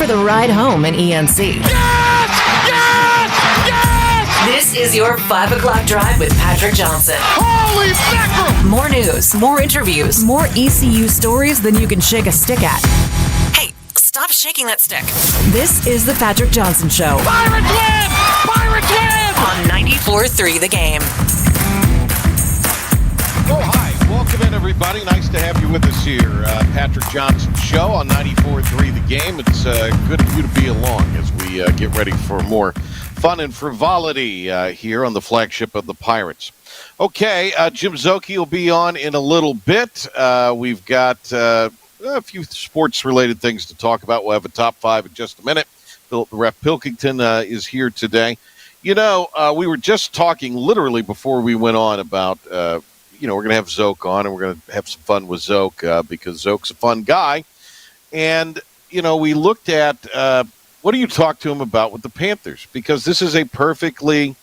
for the ride home in ENC. Yes! Yes! Yes! This is your 5 o'clock drive with Patrick Johnson. Holy mackerel! More news, more interviews, more ECU stories than you can shake a stick at. Hey, stop shaking that stick. This is the Patrick Johnson Show. Pirates win! Pirates win! On 94.3 The Game. Oh, hi. Welcome in, everybody. Nice to have you with us here. Patrick Johnson Show on 94.3 The Game. It's good of you to be along as we get ready for more fun and frivolity here on the flagship of the Pirates. Okay, Jim Szoke will be on in a little bit. We've got a few sports-related things to talk about. We'll have a top five in just a minute. Ref Pilkington is here today. You know, we were just talking literally before we went on about we're going to have Szoke on, and we're going to have some fun with Szoke because Szoke's a fun guy. And, we looked at what do you talk to him about with the Panthers? Because this is a perfectly,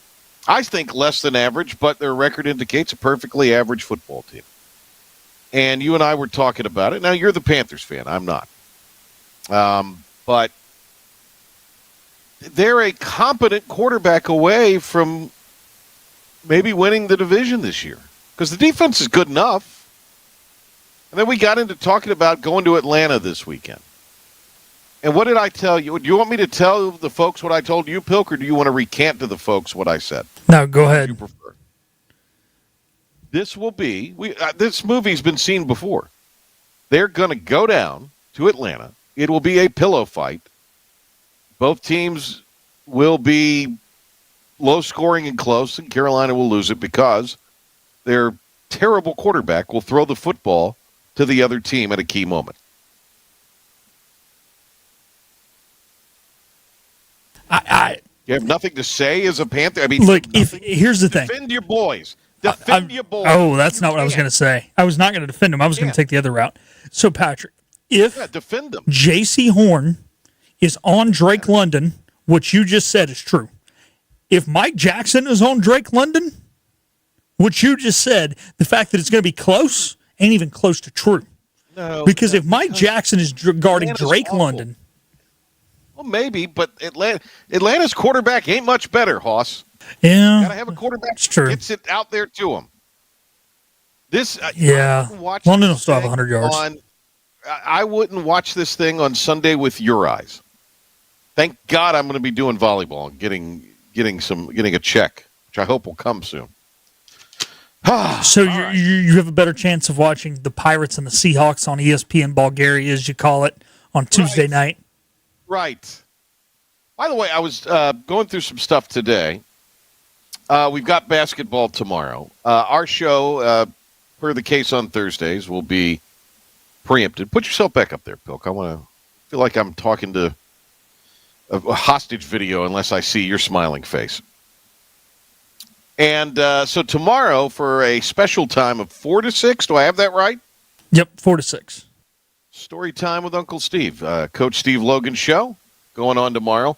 I think, less than average, but their record indicates a perfectly average football team. And you and I were talking about it. Now, you're the Panthers fan. I'm not. But they're a competent quarterback away from maybe winning the division this year. Because the defense is good enough. And then we got into talking about going to Atlanta this weekend. And what did I tell you? Do you want me to tell the folks what I told you, Pilk, or do you want to recant to the folks what I said? No, go ahead. You prefer? This will be, this movie's been seen before. They're going to go down to Atlanta. It will be a pillow fight. Both teams will be low scoring and close, and Carolina will lose it because their terrible quarterback will throw the football to the other team at a key moment. You have nothing to say as a Panther? I mean, look, here's the thing. Defend your boys. Defend your boys. Oh, that's not what I was going to say. I was not going to defend them. I was going to take the other route. So, Patrick, if defend them. J.C. Horn is on Drake London, what you just said is true. If Mike Jackson is on Drake London, what you just said, the fact that it's going to be close, ain't even close to true. No, because if Mike Jackson is guarding Atlanta's Drake awful. London. Well, maybe, but Atlanta's quarterback ain't much better, Hoss. Yeah. Got to have a quarterback It's true. that gets it out there to him. London will still have 100 yards. I wouldn't watch this thing on Sunday with your eyes. Thank God I'm going to be doing volleyball and getting a check, which I hope will come soon. So you have a better chance of watching the Pirates and the Seahawks on ESPN Bulgaria, as you call it, on Tuesday night. Right. By the way, I was going through some stuff today. We've got basketball tomorrow. Our show, per the case on Thursdays, will be preempted. Put yourself back up there, Pilk. I feel like I'm talking to a hostage video unless I see your smiling face. And so tomorrow for a special time of 4 to 6, do I have that right? Yep, 4 to 6. Story time with Uncle Steve. Coach Steve Logan show going on tomorrow.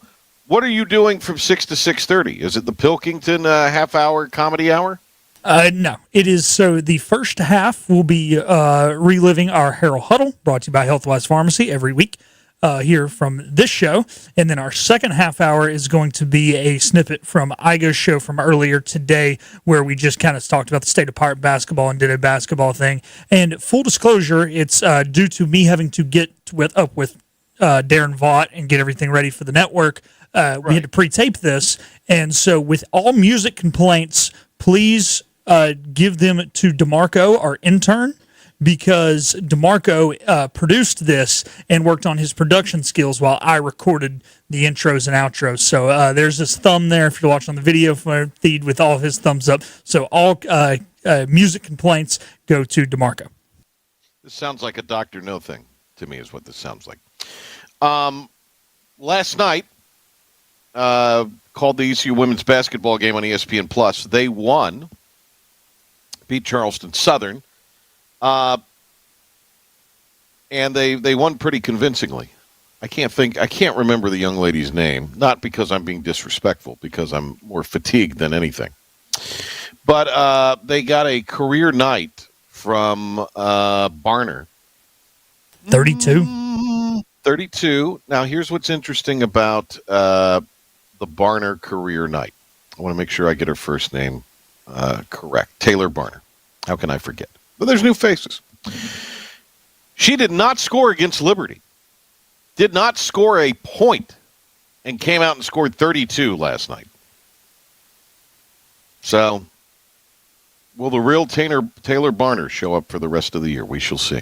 What are you doing from 6 to 6:30? Is it the Pilkington half-hour comedy hour? No, it is. So the first half will be reliving our Harold Huddle, brought to you by Healthwise Pharmacy every week. Here from this show. And then our second half hour is going to be a snippet from Igo's show from earlier today, where we just kind of talked about the state of Pirate basketball and did a basketball thing. And full disclosure, it's due to me having to get up with Darren Vaught and get everything ready for the network. We had to pre-tape this. And so with all music complaints, please give them to DeMarco, our intern, because DeMarco produced this and worked on his production skills while I recorded the intros and outros. So there's this thumb there if you're watching on the video feed with all of his thumbs up. So all music complaints go to DeMarco. This sounds like a Dr. No thing to me is what this sounds like. Last night, called the ECU women's basketball game on ESPN+. They won, beat Charleston Southern. And they won pretty convincingly. I can't remember the young lady's name, not because I'm being disrespectful, because I'm more fatigued than anything. But they got a career night from Barner. 32? 32. Now, here's what's interesting about the Barner career night. I want to make sure I get her first name correct. Taylor Barner. How can I forget? But there's new faces. She did not score against Liberty. Did not score a point and came out and scored 32 last night. So, will the real Taylor Barner show up for the rest of the year? We shall see.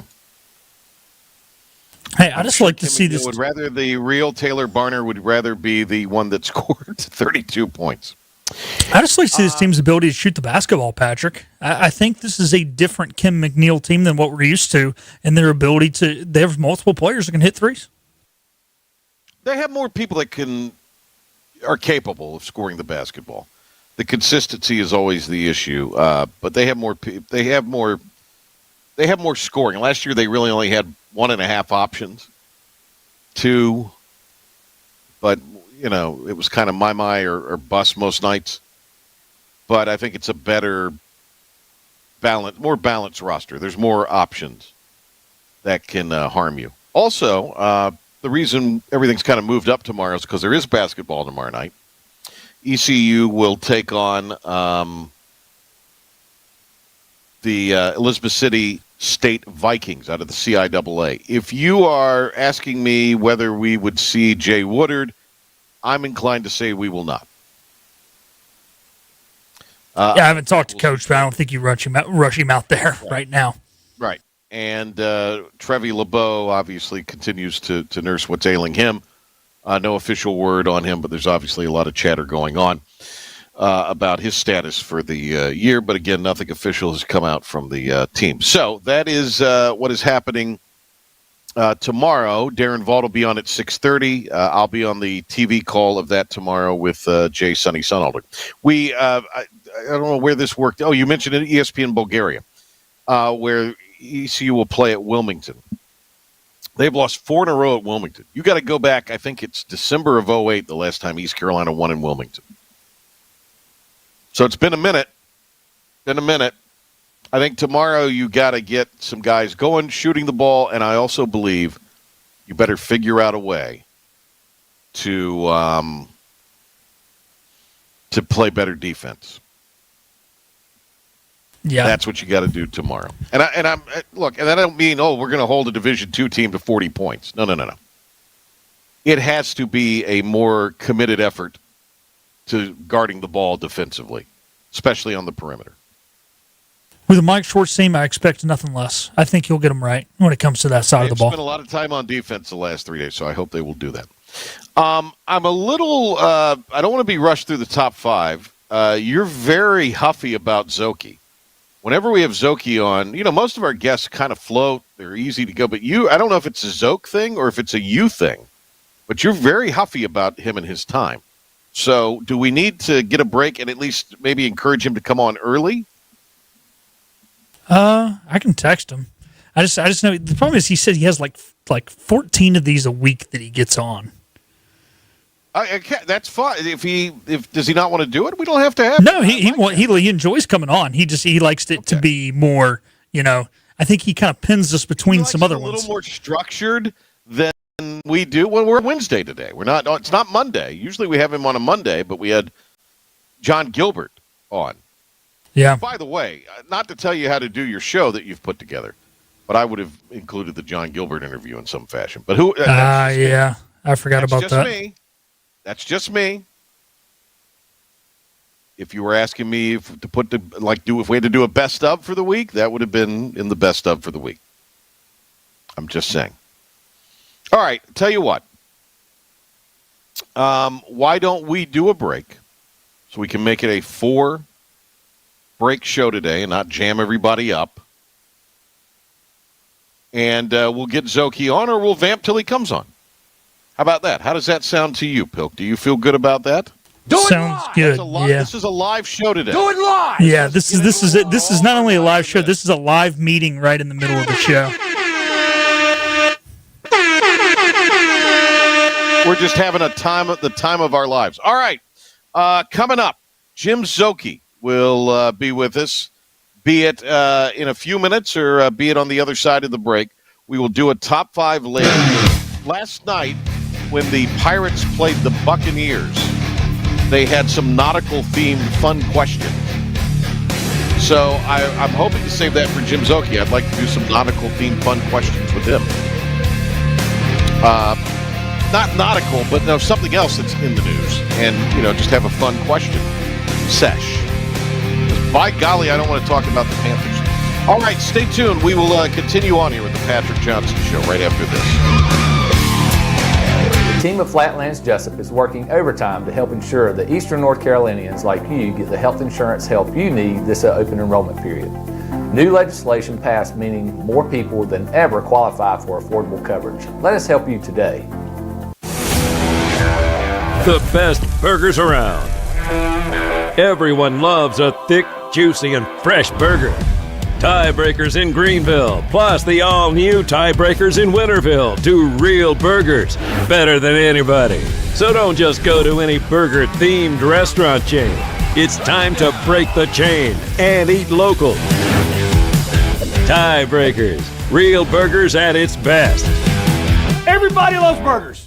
Hey, I just like to see this. The real Taylor Barner would rather be the one that scored 32 points. I just like to see this team's ability to shoot the basketball, Patrick. I think this is a different Kim McNeil team than what we're used to, and their ability to. They have multiple players that can hit threes. They have more people that are capable of scoring the basketball. The consistency is always the issue, but they have more. They have more scoring. Last year, they really only had 1.5 options, 2, but it was kind of my or bust most nights. But I think it's a better more balanced roster. There's more options that can harm you. Also, the reason everything's kind of moved up tomorrow is because there is basketball tomorrow night. ECU will take on the Elizabeth City State Vikings out of the CIAA. If you are asking me whether we would see Jay Woodard, I'm inclined to say we will not. I haven't talked to Coach, but I don't think you rush him out there right now. Right. And Trevi LeBeau obviously continues to nurse what's ailing him. No official word on him, but there's obviously a lot of chatter going on about his status for the year. But again, nothing official has come out from the team. So that is what is happening tomorrow. Darren Vaught will be on at 6:30. I'll be on the TV call of that tomorrow with Jay Sunny Sunalder. I don't know where this worked. Oh, you mentioned it, ESPN Bulgaria, where ECU will play at Wilmington. They've lost 4 in a row at Wilmington. You got to go back. I think it's December of 2008, the last time East Carolina won in Wilmington. So it's been a minute. I think tomorrow you got to get some guys going, shooting the ball, and I also believe you better figure out a way to play better defense. Yeah, that's what you got to do tomorrow. And I don't mean we're going to hold a Division II team to 40 points. No. It has to be a more committed effort to guarding the ball defensively, especially on the perimeter. With a Mike Schwartz team, I expect nothing less. I think he'll get them right when it comes to that side of the ball. They've spent a lot of time on defense the last 3 days, so I hope they will do that. I'm a little I don't want to be rushed through the top 5. You're very huffy about Szoke. Whenever we have Szoke on, most of our guests kind of float. They're easy to go. But I don't know if it's a Szoke thing or if it's a you thing. But you're very huffy about him and his time. So do we need to get a break and at least maybe encourage him to come on early? I can text him. I just know the problem is he said he has like 14 of these a week that he gets on. That's fine. If does he not want to do it? We don't have to have. No, he enjoys coming on. He likes it to be more. I think he kind of pins us between some other ones. A little more structured than we do. Well, we're Wednesday today. We're not. It's not Monday. Usually we have him on a Monday, but we had John Gilbert on. Yeah. By the way, not to tell you how to do your show that you've put together, but I would have included the John Gilbert interview in some fashion. But who? Yeah, I forgot about that. Me. That's just me. If you were asking me if we had to do a best of for the week, that would have been in the best of for the week. I'm just saying. All right, tell you what. Why don't we do a break so we can make it a 4-break show today and not jam everybody up? And we'll get Szoke on, or we'll vamp till he comes on. How about that? How does that sound to you, Pilk? Do you feel good about that? Sounds good. Yeah. This is a live show today. Do it live. Yeah, this is it. This is not only a live show. This is a live meeting right in the middle of the show. We're just having the time of our lives. All right, coming up, Jim Szoke will be with us, be it in a few minutes or be it on the other side of the break. We will do a top 5 list last night when the Pirates played the Buccaneers, they had some nautical-themed fun questions. So I'm hoping to save that for Jim Szoke. I'd like to do some nautical-themed fun questions with him. Not nautical, but no, something else that's in the news. And, just have a fun question sesh. By golly, I don't want to talk about the Panthers. All right, stay tuned. We will continue on here with the Patrick Johnson Show right after this. The team of Flatlands Jessup is working overtime to help ensure that Eastern North Carolinians like you get the health insurance help you need this open enrollment period. New legislation passed, meaning more people than ever qualify for affordable coverage. Let us help you today. The best burgers around. Everyone loves a thick, juicy, and fresh burger. Tiebreakers in Greenville, plus the all-new Tiebreakers in Winterville. Do real burgers better than anybody. So don't just go to any burger-themed restaurant chain. It's time to break the chain and eat local. Tiebreakers, real burgers at its best. Everybody loves burgers.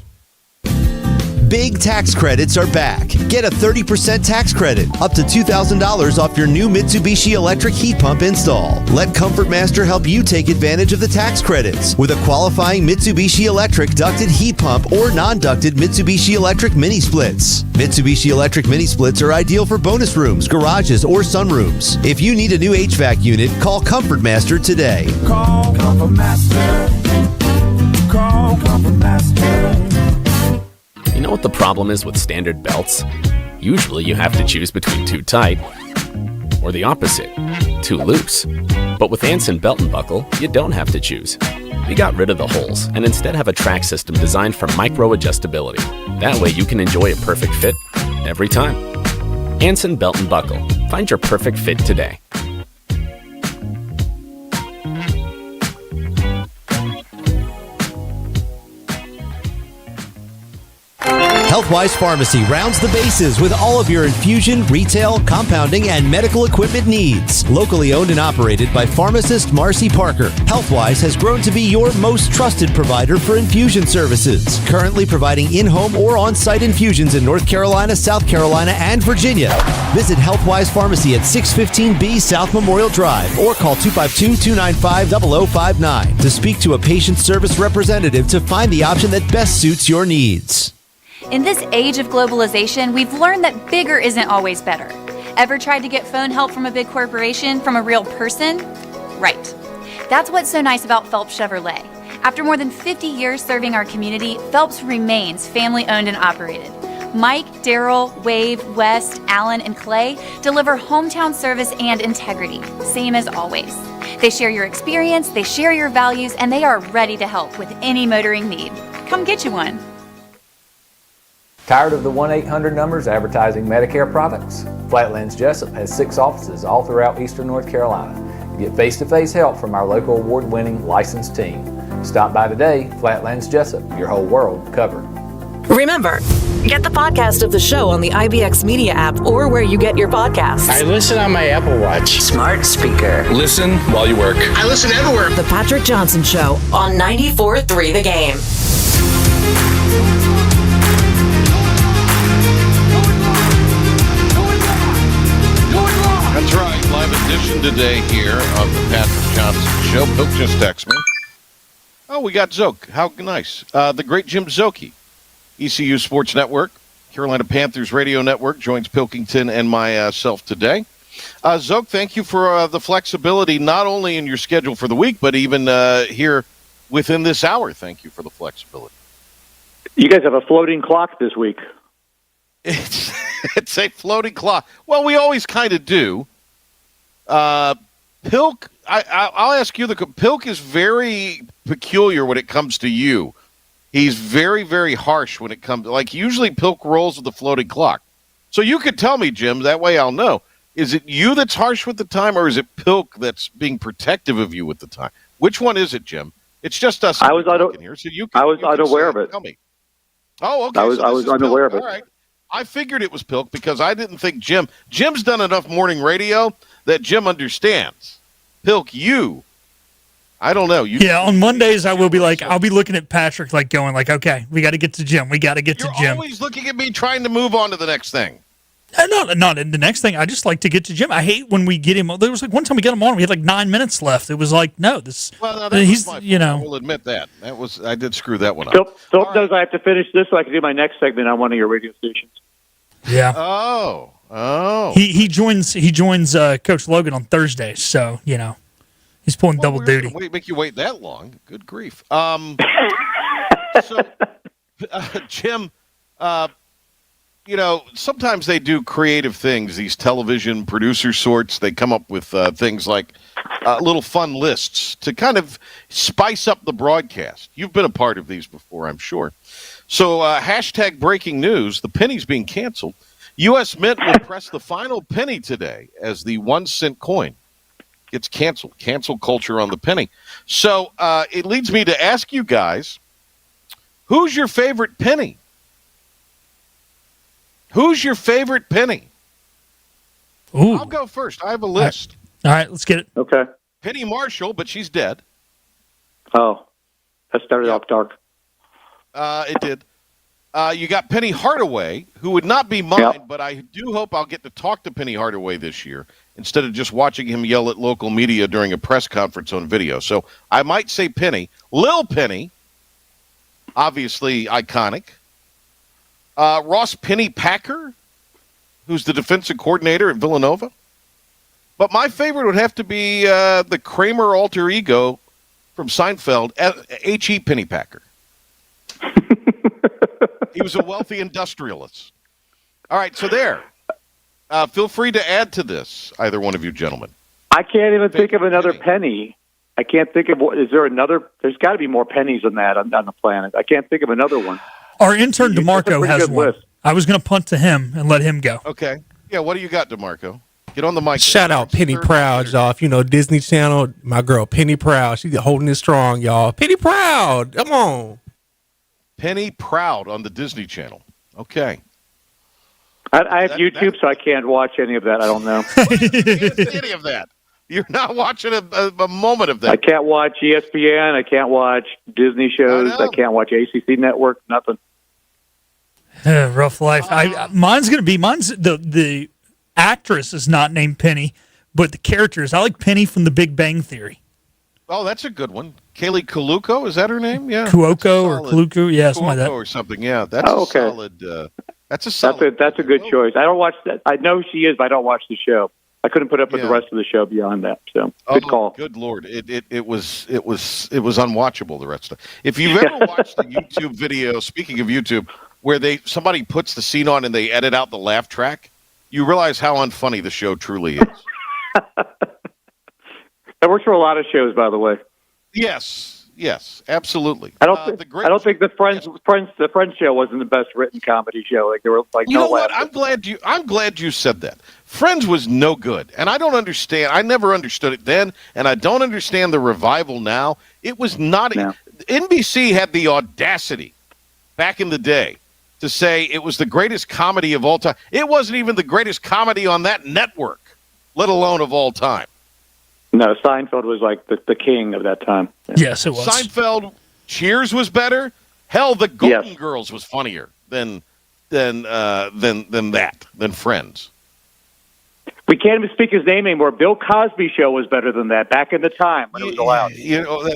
Big tax credits are back. Get a 30% tax credit, up to $2,000 off your new Mitsubishi electric heat pump install. Let Comfort Master help you take advantage of the tax credits with a qualifying Mitsubishi electric ducted heat pump or non-ducted Mitsubishi electric mini splits. Mitsubishi electric mini splits are ideal for bonus rooms, garages, or sunrooms. If you need a new HVAC unit, call Comfort Master today. Call Comfort Master. Call Comfort Master. You know what the problem is with standard belts? Usually you have to choose between too tight or the opposite, too loose. But with Anson Belt & Buckle, you don't have to choose. We got rid of the holes and instead have a track system designed for micro-adjustability. That way you can enjoy a perfect fit every time. Anson Belt & Buckle. Find your perfect fit today. Healthwise Pharmacy rounds the bases with all of your infusion, retail, compounding, and medical equipment needs. Locally owned and operated by pharmacist Marcy Parker, Healthwise has grown to be your most trusted provider for infusion services. Currently providing in-home or on-site infusions in North Carolina, South Carolina, and Virginia. Visit Healthwise Pharmacy at 615B South Memorial Drive or call 252-295-0059 to speak to a patient service representative to find the option that best suits your needs. In this age of globalization, we've learned that bigger isn't always better. Ever tried to get phone help from a big corporation from a real person? Right. That's what's so nice about Phelps Chevrolet. After more than 50 years serving our community, Phelps remains family-owned and operated. Mike, Daryl, Wave, West, Allen, and Clay deliver hometown service and integrity, same as always. They share your experience, they share your values, and they are ready to help with any motoring need. Come get you one. Tired of the 1-800 numbers advertising Medicare products? Flatlands Jessup has 6 offices all throughout Eastern North Carolina. Get face-to-face help from our local award-winning licensed team. Stop by today. Flatlands Jessup, your whole world covered. Remember, get the podcast of the show on the IBX Media app or where you get your podcasts. I listen on my Apple Watch. Smart speaker. Listen while you work. I listen everywhere. The Patrick Johnson Show on 94.3 The Game. That's right. Live edition today here of the Patrick Johnson Show. Bill just texted me. Oh, we got Szoke. How nice. The great Jim Szoke, ECU Sports Network, Carolina Panthers Radio Network, joins Pilkington and myself today. Szoke, thank you for the flexibility, not only in your schedule for the week, but even here within this hour. Thank you for the flexibility. You guys have a floating clock this week. It's a floating clock. Well, we always kind of do. Pilk, I'll ask you. Pilk is very peculiar when it comes to you. He's very, very harsh when it comes. Like usually, Pilk rolls with the floating clock. So you could tell me, Jim. That way, I'll know. Is it you that's harsh with the time, or is it Pilk that's being protective of you with the time? Which one is it, Jim? It's just us. I was here, so I was unaware of it. Tell me. Oh, okay. I was unaware of it. All right. I figured it was Pilk because I didn't think Jim's done enough morning radio that Jim understands. Pilk, you I don't know. On Mondays I will be like, I'll be looking at Patrick like going like, okay, we got to get to gym. We got to get to gym. You're always looking at me trying to move on to the next thing. Not the next thing. I just like to get to gym. I hate when we get him. There was like one time we got him on. We had like 9 minutes left. It was like, no, this. Well, no, that was my fault. I will admit that. I did screw that one up. Philip knows I have to finish this so I can do my next segment on one of your radio stations. Yeah. Oh. He joins Coach Logan on Thursday, so he's pulling double duty. Make you wait that long? Good grief. Jim, sometimes they do creative things. These television producer sorts, they come up with things like little fun lists to kind of spice up the broadcast. You've been a part of these before, I'm sure. So hashtag breaking news: the penny's being canceled. U.S. Mint will press the final penny today as the 1 cent coin gets canceled. Cancel culture on the penny. So it leads me to ask you guys, who's your favorite penny? Who's your favorite penny? Ooh. I'll go first. I have a list. All right, let's get it. Okay. Penny Marshall, but she's dead. Oh, that started off dark. It did. You got Penny Hardaway, who would not be mine, but I do hope I'll get to talk to Penny Hardaway this year instead of just watching him yell at local media during a press conference on video. So I might say Penny. Lil Penny, obviously iconic. Ross Penny Packer, who's the defensive coordinator at Villanova. But my favorite would have to be the Kramer alter ego from Seinfeld, H.E. Pennypacker. He was a wealthy industrialist. All right, so there. Feel free to add to this, either one of you gentlemen. I can't even think of another penny. I can't think of is there another? There's got to be more pennies than that on the planet. I can't think of another one. Our intern DeMarco has one. List. I was going to punt to him and let him go. Okay. Yeah, what do you got, DeMarco? Get on the mic. Shout out Penny Proud, y'all. If you know Disney Channel, my girl Penny Proud. She's holding it strong, y'all. Penny Proud. Come on. Penny Proud on the Disney Channel. Okay. I have YouTube, so I can't watch any of that. I don't know. Any of that. You're not watching a moment of that. I can't watch ESPN. I can't watch Disney shows. I can't watch ACC Network. Nothing. Rough life. Mine's the actress is not named Penny, but the characters. I like Penny from The Big Bang Theory. Oh, that's a good one. Kaylee Cuoco, is that her name? Yeah. Cuoco or Cluco, yeah, something like that. Or something, yeah. That's a solid. That's a solid. That's a good choice. I don't watch that. I know she is, but I don't watch the show. I couldn't put up with the rest of the show beyond that. So good call. Good Lord, it was unwatchable. The rest of it. If you've ever watched the YouTube video, speaking of YouTube, where somebody puts the scene on and they edit out the laugh track, you realize how unfunny the show truly is. That works for a lot of shows, by the way. Yes, absolutely. I don't think the Friends show wasn't the best written comedy show. Like there were you know what? I'm glad you said that. Friends was no good, and I don't understand. I never understood it then, and I don't understand the revival now. It was not. No. NBC had the audacity back in the day to say it was the greatest comedy of all time. It wasn't even the greatest comedy on that network, let alone of all time. No, Seinfeld was like the king of that time. Yeah. Yes, it was. Seinfeld, Cheers was better. Hell, the Golden Girls was funnier than Friends. We can't even speak his name anymore. Bill Cosby show was better than that back in the time when it was allowed.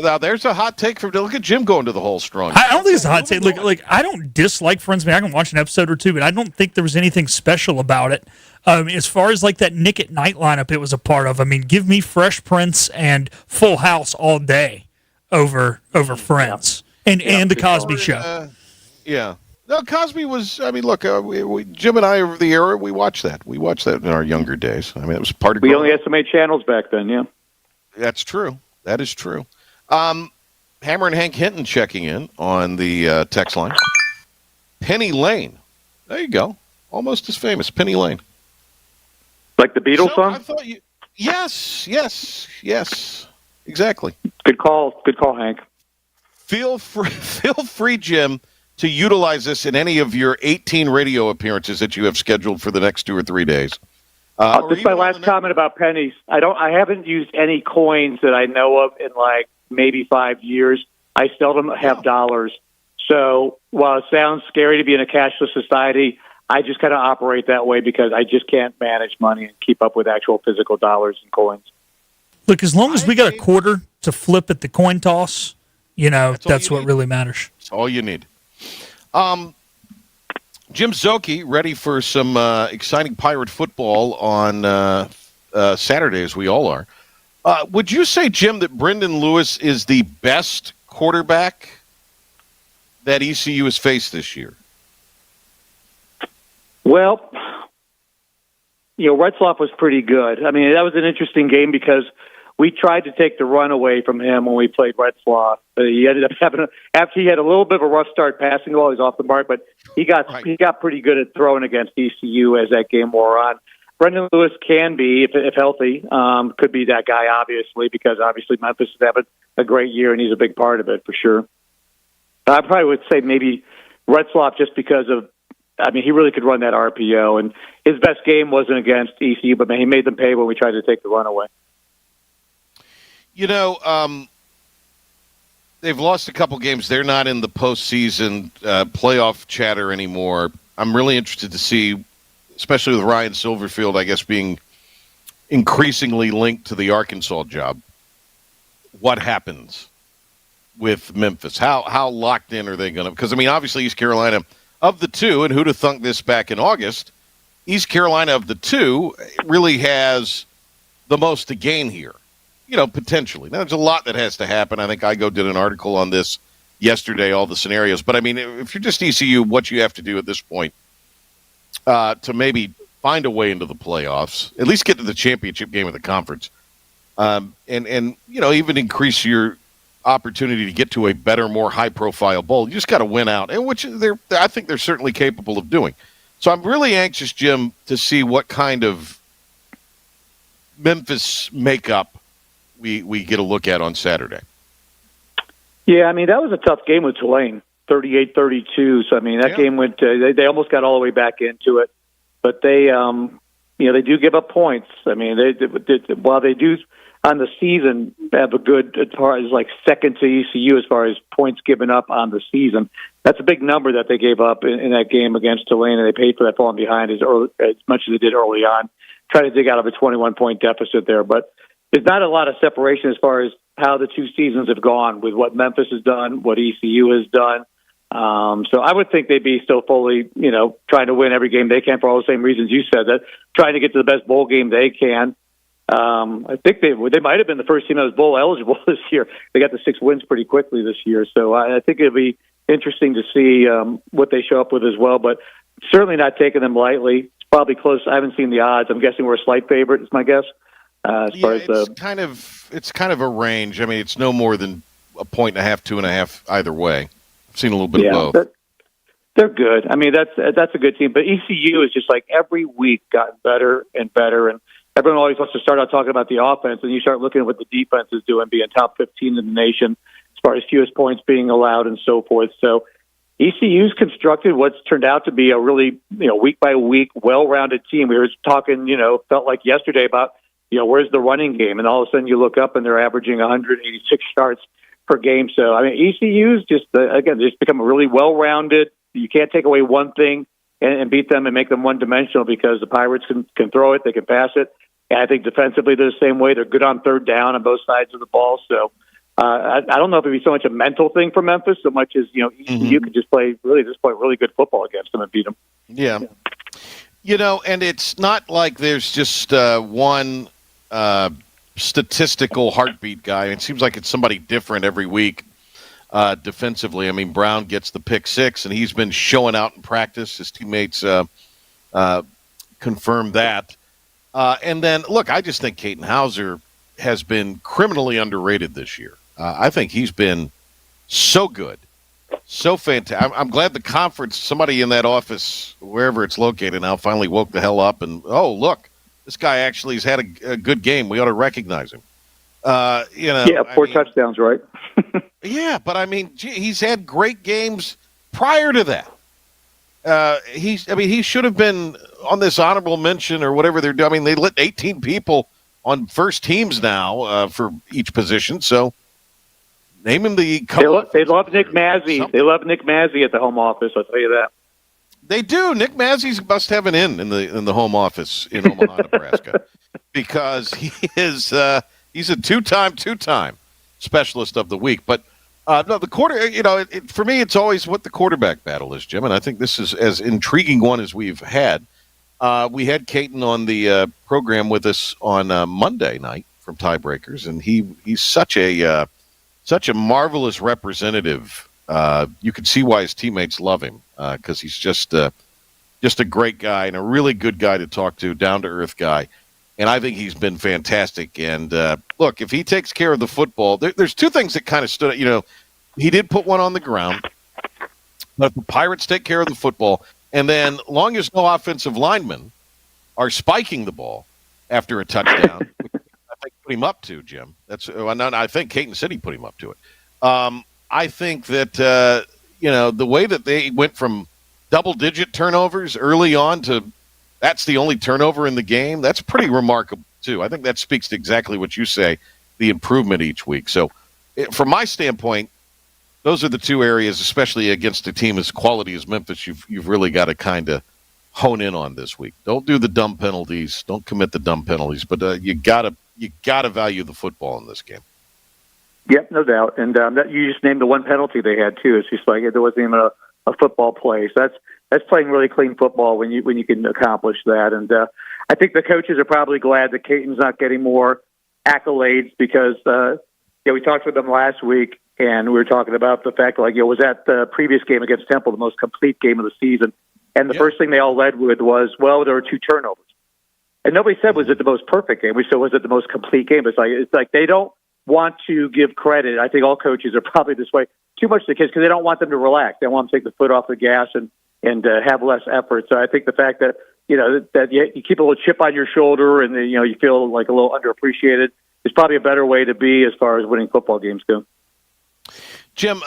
Now there's a hot take from. Look at Jim going to the hole strong. I don't think it's a hot take. Look, I don't dislike Friends. I mean, I can watch an episode or two, but I don't think there was anything special about it. As far as like that Nick at Night lineup it was a part of, I mean, give me Fresh Prince and Full House all day over Friends and the Cosby Show. No, Cosby was. I mean, look, Jim and I over the era, we watched that. We watched that in our younger days. I mean, it was part of. We only had so many channels back then. Yeah, that's true. That is true. Hammer and Hank Hinton checking in on the text line. Penny Lane. There you go. Almost as famous. Penny Lane. Like the Beatles song? I thought you. Yes. Exactly. Good call, Hank. Feel free, Jim, to utilize this in any of your 18 radio appearances that you have scheduled for the next 2 or 3 days. This is my last comment about pennies. I haven't used any coins that I know of in like maybe 5 years. I seldom have dollars. So while it sounds scary to be in a cashless society, I just kind of operate that way because I just can't manage money and keep up with actual physical dollars and coins. Look, as long as we got a quarter to flip at the coin toss, that's what really matters. That's all you need. Jim Szoke ready for some exciting Pirate football on Saturday, as we all are. Would you say, Jim, that Brendan Lewis is the best quarterback that ECU has faced this year? Well, Retzloff was pretty good. I mean, that was an interesting game because we tried to take the run away from him when we played Retzloff. But he ended up after he had a little bit of a rough start passing the ball, he was off the mark, but he got pretty good at throwing against ECU as that game wore on. Brendan Lewis can be, if healthy, could be that guy, obviously, because obviously Memphis is having a great year, and he's a big part of it for sure. I probably would say maybe Retzloff just because of, he really could run that RPO, and his best game wasn't against ECU, but he made them pay when we tried to take the run away. They've lost a couple games. They're not in the postseason playoff chatter anymore. I'm really interested to see, especially with Ryan Silverfield, I guess, being increasingly linked to the Arkansas job, what happens with Memphis? How locked in are they going to? Because, obviously East Carolina, of the two, and who'd have thunk this back in August, East Carolina of the two really has the most to gain here. Potentially. Now, there's a lot that has to happen. I think Igo did an article on this yesterday, all the scenarios. But, if you're just ECU, what you have to do at this point to maybe find a way into the playoffs, at least get to the championship game of the conference, and even increase your opportunity to get to a better, more high-profile bowl. You just got to win out, and which I think they're certainly capable of doing. So I'm really anxious, Jim, to see what kind of Memphis makeup we get a look at on Saturday. Yeah, that was a tough game with Tulane, 38-32. So, that game went they almost got all the way back into it. But they, they do give up points. While they do on the season have a good, as far as like second to ECU as far as points given up on the season, that's a big number that they gave up in that game against Tulane, and they paid for that falling behind as much as they did early on, trying to dig out of a 21-point deficit there. But there's not a lot of separation as far as how the two seasons have gone with what Memphis has done, what ECU has done. So I would think they'd be still fully, trying to win every game they can for all the same reasons you said, that trying to get to the best bowl game they can. I think they might have been the first team that was bowl eligible this year. They got the 6 wins pretty quickly this year. So I think it'll be interesting to see what they show up with as well, but certainly not taking them lightly. It's probably close. I haven't seen the odds. I'm guessing we're a slight favorite is my guess. It's kind of a range. It's no more than 1.5, 2.5 either way. I've seen a little bit of both. They're good. That's a good team. But ECU is just like every week gotten better and better. And everyone always wants to start out talking about the offense, and you start looking at what the defense is doing, being top 15 in the nation as far as fewest points being allowed and so forth. So ECU's constructed what's turned out to be a really, week by week, well-rounded team. We were talking, felt like yesterday about, where's the running game? And all of a sudden you look up and they're averaging 186 yards per game. So, ECU's just, again, just become a really well-rounded. You can't take away one thing and beat them and make them one-dimensional because the Pirates can throw it, they can pass it. And I think defensively they're the same way. They're good on third down on both sides of the ball. So I don't know if it'd be so much a mental thing for Memphis so much as, ECU could just play, really at this point, really good football against them and beat them. Yeah. And it's not like there's just one statistical heartbeat guy. It seems like it's somebody different every week defensively. Brown gets the pick 6, and he's been showing out in practice. His teammates confirmed that. And then, look, I just think Caden Hauser has been criminally underrated this year. I think he's been so good, so fantastic. I'm glad the conference, somebody in that office, wherever it's located now, finally woke the hell up and, look, this guy actually has had a good game. We ought to recognize him. 4 touchdowns, right? Yeah, but he's had great games prior to that. He should have been on this honorable mention or whatever they're doing. They let 18 people on first teams now for each position. So, Name him the. They love Nick Mazzy. They love Nick Mazzy at the home office. I'll tell you that. They do. Nick Mazzy must have an in the home office in Omaha, Nebraska, because he is he's a two-time specialist of the week. But no, the quarter. For me, it's always what the quarterback battle is, Jim, and I think this is as intriguing one as we've had. We had Caton on the program with us on Monday night from Tiebreakers, and he's such a marvelous representative. You can see why his teammates love him because he's just a great guy and a really good guy to talk to, down-to-earth guy. And I think he's been fantastic. And, look, if he takes care of the football, there's two things that kind of stood out. He did put one on the ground, but if the Pirates take care of the football, and then long as no offensive linemen are spiking the ball after a touchdown, which I think put him up to, Jim. I think Caton City put him up to it. I think that, the way that they went from double-digit turnovers early on to that's the only turnover in the game, that's pretty remarkable, too. I think that speaks to exactly what you say, the improvement each week. So from my standpoint, those are the two areas, especially against a team as quality as Memphis, you've really got to kind of hone in on this week. Don't do the dumb penalties. Don't commit the dumb penalties. But you gotta value the football in this game. Yep, no doubt. And you just named the one penalty they had too. It's just like there wasn't even a football play. So that's playing really clean football when you can accomplish that. And I think the coaches are probably glad that Caton's not getting more accolades because we talked with them last week and we were talking about the fact was that the previous game against Temple the most complete game of the season? And the first thing they all led with was, well, there were 2 turnovers. And nobody said, was it the most perfect game? We said, was it the most complete game? It's like they don't want to give credit. I think all coaches are probably this way too much to the kids because they don't want them to relax. They want them to take the foot off the gas and have less effort. So I think the fact that, that you keep a little chip on your shoulder and, you feel like a little underappreciated is probably a better way to be as far as winning football games go. Jim,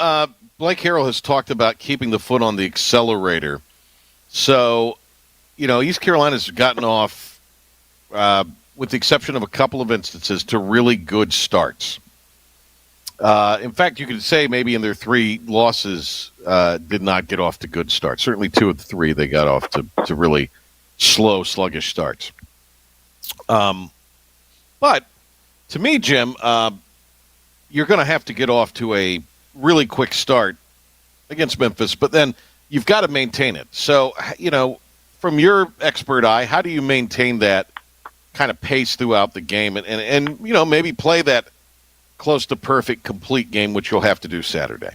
Blake Harrell has talked about keeping the foot on the accelerator. So, East Carolina's gotten off, with the exception of a couple of instances, to really good starts. In fact, you could say maybe in their 3 losses did not get off to good starts. Certainly 2 of the 3 they got off to really slow, sluggish starts. But to me, Jim, you're going to have to get off to a really quick start against Memphis, but then you've got to maintain it. So, from your expert eye, how do you maintain that kind of pace throughout the game and maybe play that close to perfect complete game, which you'll have to do Saturday?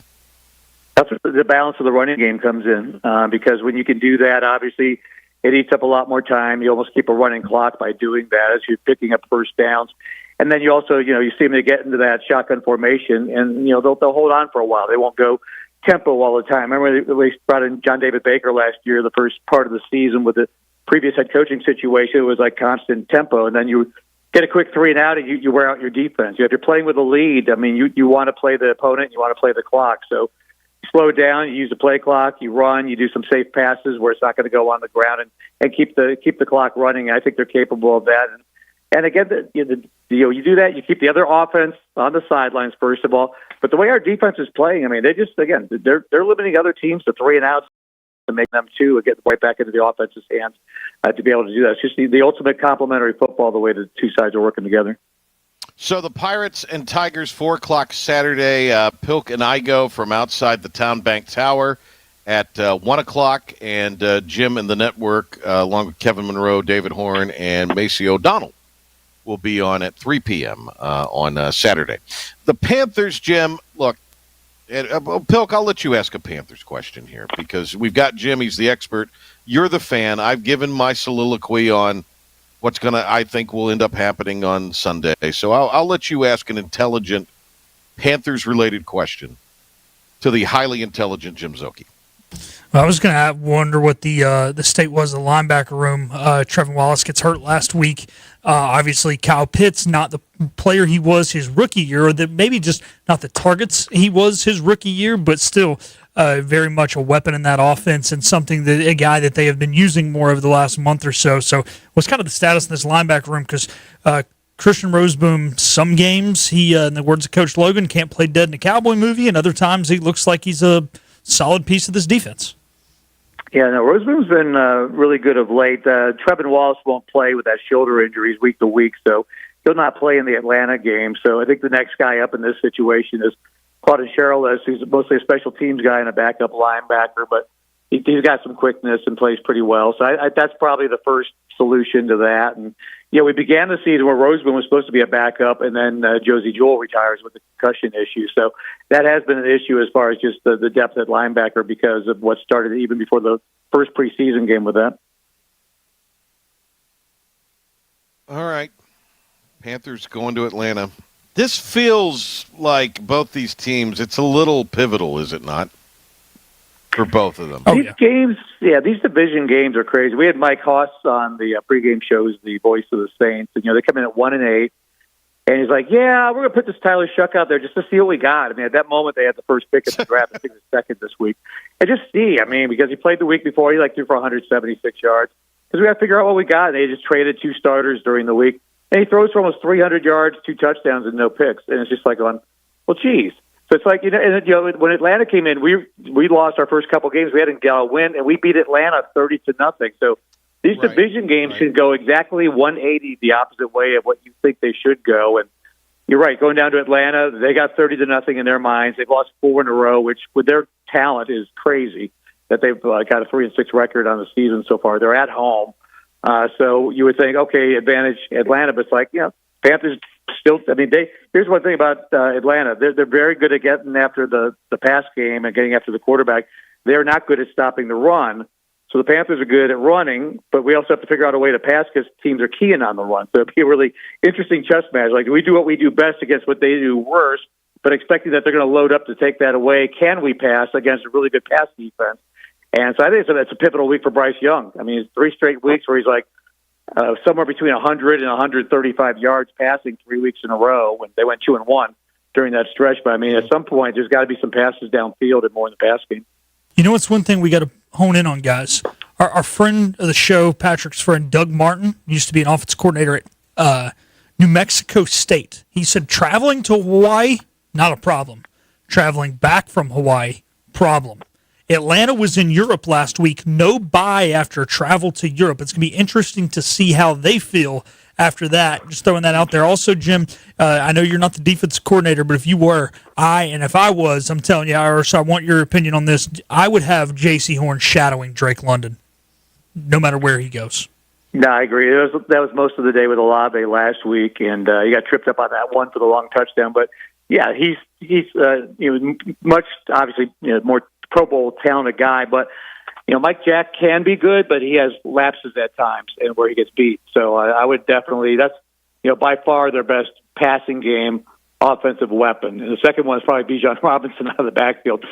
That's where the balance of the running game comes in because when you can do that, obviously it eats up a lot more time. You almost keep a running clock by doing that as you're picking up first downs. And then you also, you see them get into that shotgun formation and, they'll hold on for a while. They won't go tempo all the time. Remember they brought in John David Baker last year, the first part of the season with the previous head coaching situation. It was like constant tempo. And then you get a quick 3 and out and you wear out your defense. If you're playing with a lead, I mean, you want to play the opponent, you want to play the clock. So you slow down, you use the play clock, you run, you do some safe passes where it's not going to go on the ground and keep the clock running. I think they're capable of that. And again, you do that, you keep the other offense on the sidelines, first of all. But the way our defense is playing, I mean, they're limiting other teams to 3 and outs to make them 2 and get right back into the offense's hands to be able to do that. It's just the ultimate complementary football, the way the 2 sides are working together. So the Pirates and Tigers, 4 o'clock Saturday. Pilk and Igo from outside the Town Bank Tower at 1 o'clock. And Jim and the network, along with Kevin Monroe, David Horn, and Macy O'Donnell, will be on at 3 p.m. On Saturday. The Panthers, Jim, look, Pilk, I'll let you ask a Panthers question here because we've got Jim. He's the expert. You're the fan. I've given my soliloquy on what's I think will end up happening on Sunday. So I'll let you ask an intelligent Panthers-related question to the highly intelligent Jim Szoke. I was going to wonder what the state was, the linebacker room. Trevin Wallace gets hurt last week. Obviously, Kyle Pitts, not the player he was his rookie year, or maybe just not the targets he was his rookie year, but still very much a weapon in that offense and a guy that they have been using more over the last month or so. So what's kind of the status in this linebacker room? Because Christian Roseboom, some games he, in the words of Coach Logan, can't play dead in a Cowboy movie, and other times he looks like he's a solid piece of this defense. Yeah, no, Roseboom's been really good of late. Trevin Wallace won't play with that shoulder injuries week to week, so he'll not play in the Atlanta game. So I think the next guy up in this situation is Claude Sherrillis. He's mostly a special teams guy and a backup linebacker, but he's got some quickness and plays pretty well. So that's probably the first solution to that. And we began the season where Roseboom was supposed to be a backup, and then Josie Jewell retires with a concussion issue. So that has been an issue as far as just the depth at linebacker because of what started even before the first preseason game with that. All right. Panthers going to Atlanta. This feels like both these teams, it's a little pivotal, is it not? For both of them. These games, these division games are crazy. We had Mike Haas on the pregame shows, the voice of the Saints, and they come in at 1-8, and he's like, "Yeah, we're gonna put this Tyler Szoke out there just to see what we got." I mean, at that moment, they had the first pick in the draft, I think the second this week, and just see. I mean, because he played the week before, he threw for 176 yards. Because we got to figure out what we got. And they just traded 2 starters during the week, and he throws for almost 300 yards, 2 touchdowns, and no picks. And it's just like going, well, geez. So it's like, when Atlanta came in, we lost our first couple games. We hadn't got a win, and we beat Atlanta 30-0. So these division games should go exactly 180 the opposite way of what you think they should go. And you're right, going down to Atlanta, they got 30-0 in their minds. They've lost 4 in a row, which with their talent is crazy that they've got a 3-6 record on the season so far. They're at home. So you would think, okay, advantage Atlanta, but it's like, Panthers still, here's one thing about Atlanta. They're very good at getting after the pass game and getting after the quarterback. They're not good at stopping the run. So the Panthers are good at running, but we also have to figure out a way to pass because teams are keying on the run. So it'd be a really interesting chess match. Like, do we do what we do best against what they do worse, but expecting that they're going to load up to take that away? Can we pass against a really good pass defense? And so I think that's a pivotal week for Bryce Young. I mean, it's 3 straight weeks where he's somewhere between 100 and 135 yards passing 3 weeks in a row when they went 2-1 during that stretch. But, at some point, there's got to be some passes downfield and more in the pass game. You know what's one thing we got to hone in on, guys? Our friend of the show, Patrick's friend, Doug Martin, used to be an offensive coordinator at New Mexico State. He said traveling to Hawaii, not a problem. Traveling back from Hawaii, problem. Atlanta was in Europe last week. No bye after travel to Europe. It's going to be interesting to see how they feel after that. Just throwing that out there. Also, Jim, I know you're not the defensive coordinator, but if you were, if I was, I'm telling you, I want your opinion on this. I would have J.C. Horn shadowing Drake London, no matter where he goes. No, I agree. That was most of the day with Olave last week, and he got tripped up on that one for the long touchdown. But yeah, he's much obviously more Pro Bowl talented guy, but Mike Jack can be good, but he has lapses at times and where he gets beat. So I would definitely, that's by far their best passing game offensive weapon. And the second one is probably Bijan Robinson out of the backfield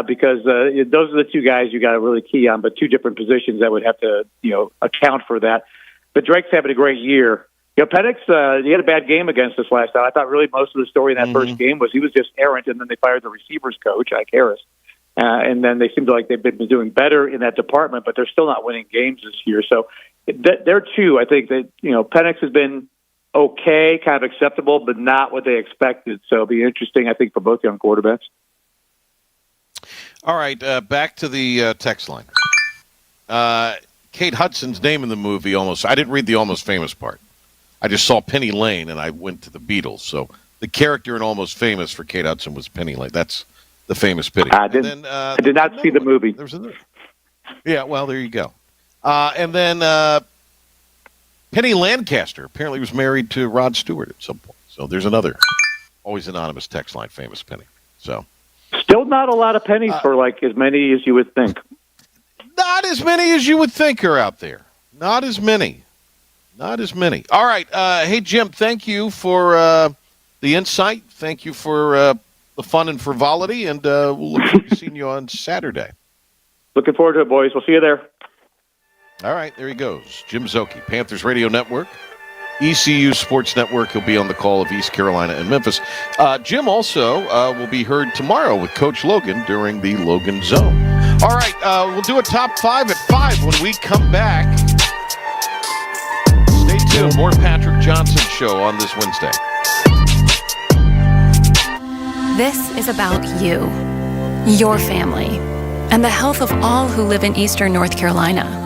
because those are the 2 guys you got to really key on, but 2 different positions that would have to account for that. But Drake's having a great year. Penix, he had a bad game against us last time. I thought really most of the story in that first game was he was just errant, and then they fired the receivers coach, Ike Harris. And then they seem to like they've been doing better in that department, but they're still not winning games this year. So they're 2. I think that, Penix has been okay, kind of acceptable, but not what they expected. So it'll be interesting, I think, for both young quarterbacks. All right, back to the text line. Kate Hudson's name in the movie I didn't read the Almost Famous part. I just saw Penny Lane, and I went to the Beatles. So the character in Almost Famous for Kate Hudson was Penny Lane. That's the famous pity. I did not see the movie. Yeah, well, there you go. And then Penny Lancaster apparently was married to Rod Stewart at some point. So there's another always anonymous text line, famous Penny. So still not a lot of pennies for as many as you would think. Not as many as you would think are out there. Not as many. All right. Hey, Jim, thank you for the insight. Thank you for the fun and frivolity, and we'll look forward to seeing you on Saturday. Looking forward to it, boys. We'll see you there. All right, there he goes. Jim Szoke, Panthers Radio Network, ECU Sports Network. He'll be on the call of East Carolina and Memphis. Jim also will be heard tomorrow with Coach Logan during the Logan Zone. All right, we'll do a top 5 at 5 when we come back. Stay tuned. soon. More Patrick Johnson Show on this Wednesday. This is about you, your family, and the health of all who live in Eastern North Carolina.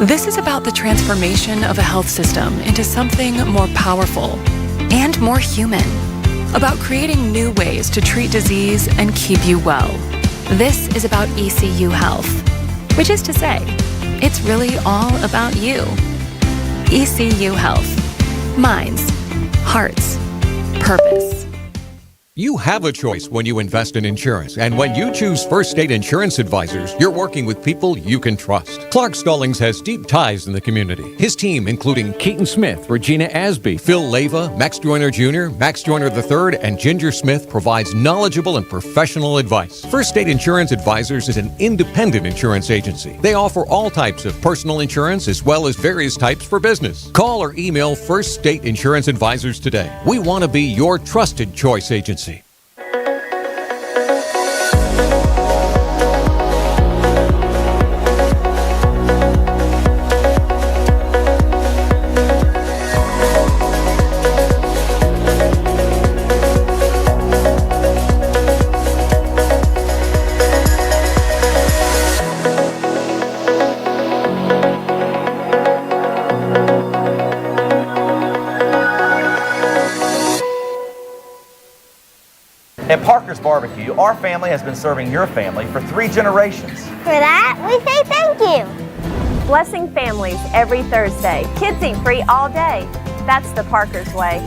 This is about the transformation of a health system into something more powerful and more human, about creating new ways to treat disease and keep you well. This is about ECU Health, which is to say, it's really all about you. ECU Health. Minds, hearts, purpose. You have a choice when you invest in insurance, and when you choose First State Insurance Advisors, you're working with people you can trust. Clark Stallings has deep ties in the community. His team, including Keaton Smith, Regina Asby, Phil Leyva, Max Joyner Jr., Max Joyner III, and Ginger Smith, provides knowledgeable and professional advice. First State Insurance Advisors is an independent insurance agency. They offer all types of personal insurance as well as various types for business. Call or email First State Insurance Advisors today. We want to be your trusted choice agency. At Parker's Barbecue, our family has been serving your family for 3 generations. For that, we say thank you. Blessing families every Thursday. Kids eat free all day. That's the Parker's way.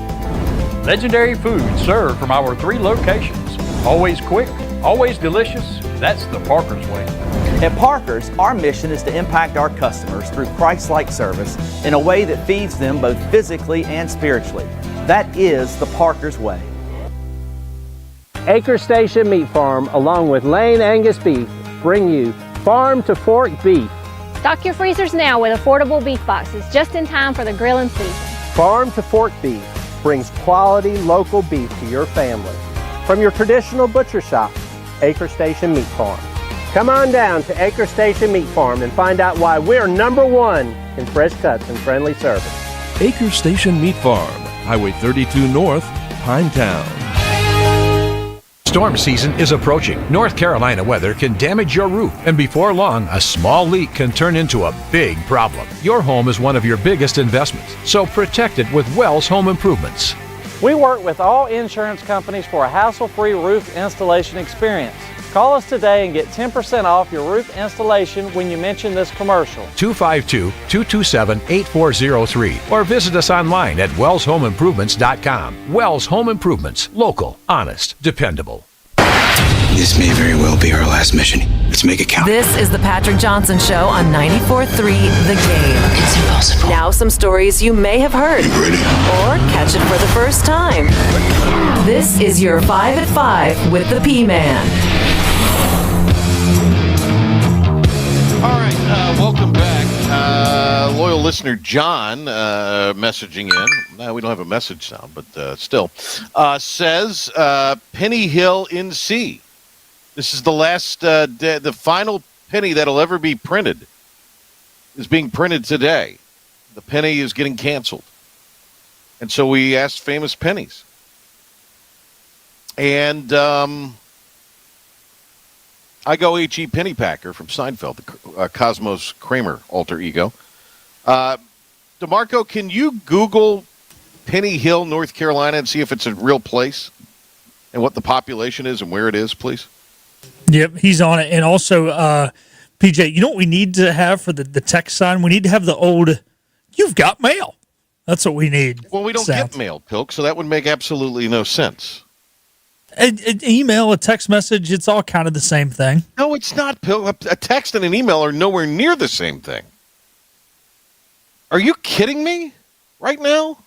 Legendary food served from our 3 locations. Always quick, always delicious. That's the Parker's way. At Parker's, our mission is to impact our customers through Christ-like service in a way that feeds them both physically and spiritually. That is the Parker's way. Acre Station Meat Farm, along with Lane Angus Beef, bring you farm to fork beef. Stock your freezers now with affordable beef boxes, just in time for the grilling season. Farm to fork beef brings quality local beef to your family. From your traditional butcher shop, Acre Station Meat Farm. Come on down to Acre Station Meat Farm and find out why we're #1 in fresh cuts and friendly service. Acre Station Meat Farm, Highway 32 North, Pinetown. Storm season is approaching. North Carolina weather can damage your roof, and before long, a small leak can turn into a big problem. Your home is one of your biggest investments, so protect it with Wells Home Improvements. We work with all insurance companies for a hassle-free roof installation experience. Call us today and get 10% off your roof installation when you mention this commercial. 252-227-8403 or visit us online at wellshomeimprovements.com. Wells Home Improvements. Local, honest, dependable. This may very well be our last mission. Let's make it count. This is the Patrick Johnson Show on 94.3 The Game. It's impossible. Now some stories you may have heard or catch it for the first time. This is your 5 at 5 with the P-Man. All right, welcome back. Loyal listener John messaging in. We don't have a message sound, but still. Says Penny Hill in C. This is the last, the final penny that'll ever be printed is being printed today. The penny is getting canceled. And so we asked famous pennies. And I go H.E. Pennypacker from Seinfeld, the Cosmos Kramer alter ego. DeMarco, can you Google Penny Hill, North Carolina, and see if it's a real place and what the population is and where it is, please? Yep, he's on it. And also, PJ, you know what we need to have for the text sign? We need to have the old, "You've got mail." That's what we need. Well, we don't get mail, Pilk, so that would make absolutely no sense. An email, a text message, it's all kind of the same thing. No, it's not, Pilk. A text and an email are nowhere near the same thing. Are you kidding me right now?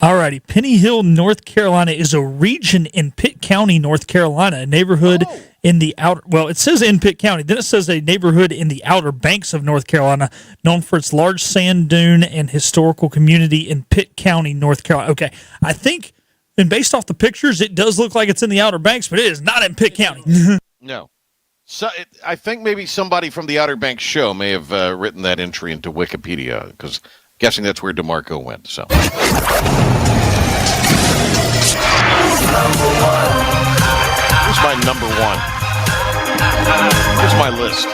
All righty. Penny Hill, North Carolina is a region in Pitt County, North Carolina, a neighborhood in the outer, well, it says in Pitt County, then it says a neighborhood in the Outer Banks of North Carolina, known for its large sand dune and historical community in Pitt County, North Carolina. Okay, I think, and based off the pictures, it does look like it's in the Outer Banks, but it is not in Pitt County. No. So I think maybe somebody from the Outer Banks show may have written that entry into Wikipedia, because Guessing that's where DeMarco went. So. Here's my number one. Here's my list.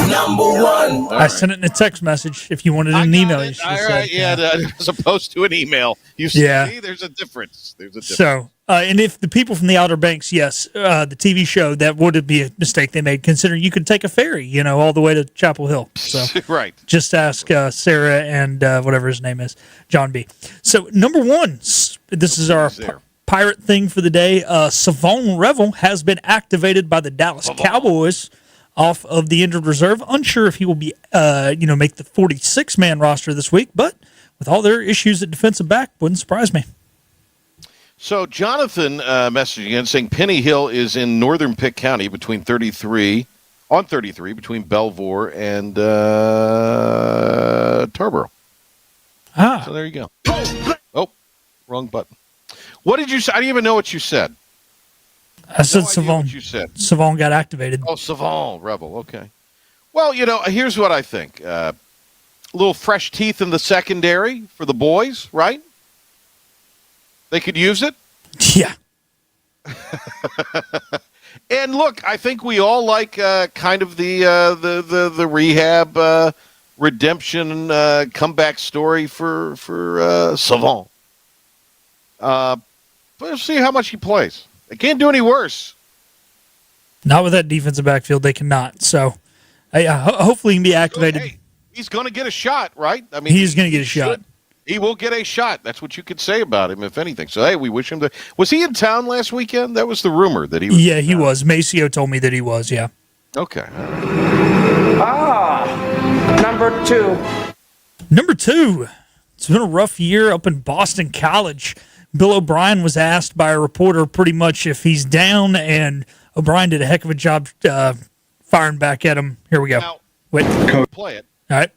Number one. I sent it in a text message. If you wanted an email, you should have said. As opposed to an email. You see, there's a difference. So, and if the people from the Outer Banks, yes, the TV show, that would be a mistake they made, considering you could take a ferry, all the way to Chapel Hill. So, right. Just ask Sarah and whatever his name is, John B. So, number one, this is our pirate thing for the day. Savon Revel has been activated by the Dallas Cowboys off of the injured reserve. Unsure if he will be, make the 46-man roster this week, but with all their issues at defensive back, wouldn't surprise me. So Jonathan messaging again saying Penny Hill is in northern Pitt County between 33 between Belvoir and Tarboro. So there you go. Oh, wrong button. What did you say? I didn't even know what you said. I said Savon. What you said. Savon got activated. Oh, Savon Rebel. Okay. Well, here's what I think. A little fresh teeth in the secondary for the boys, right? They could use it. Yeah. And look, I think we all like kind of the rehab redemption comeback story for Savon. We'll see how much he plays. They can't do any worse. Not with that defensive backfield, they cannot. So, hopefully, he can be activated. Hey, he's going to get a shot, right? I mean, he's going to get a shot. He will get a shot. That's what you could say about him, if anything. So, hey, we wish him to. Was he in town last weekend? That was the rumor that he was. Yeah, he was. Maceo told me that he was. Yeah. Okay. Number two. Number two. It's been a rough year up in Boston College. Bill O'Brien was asked by a reporter pretty much if he's down, and O'Brien did a heck of a job firing back at him. Here we go. Now, Wait. Play it. All right.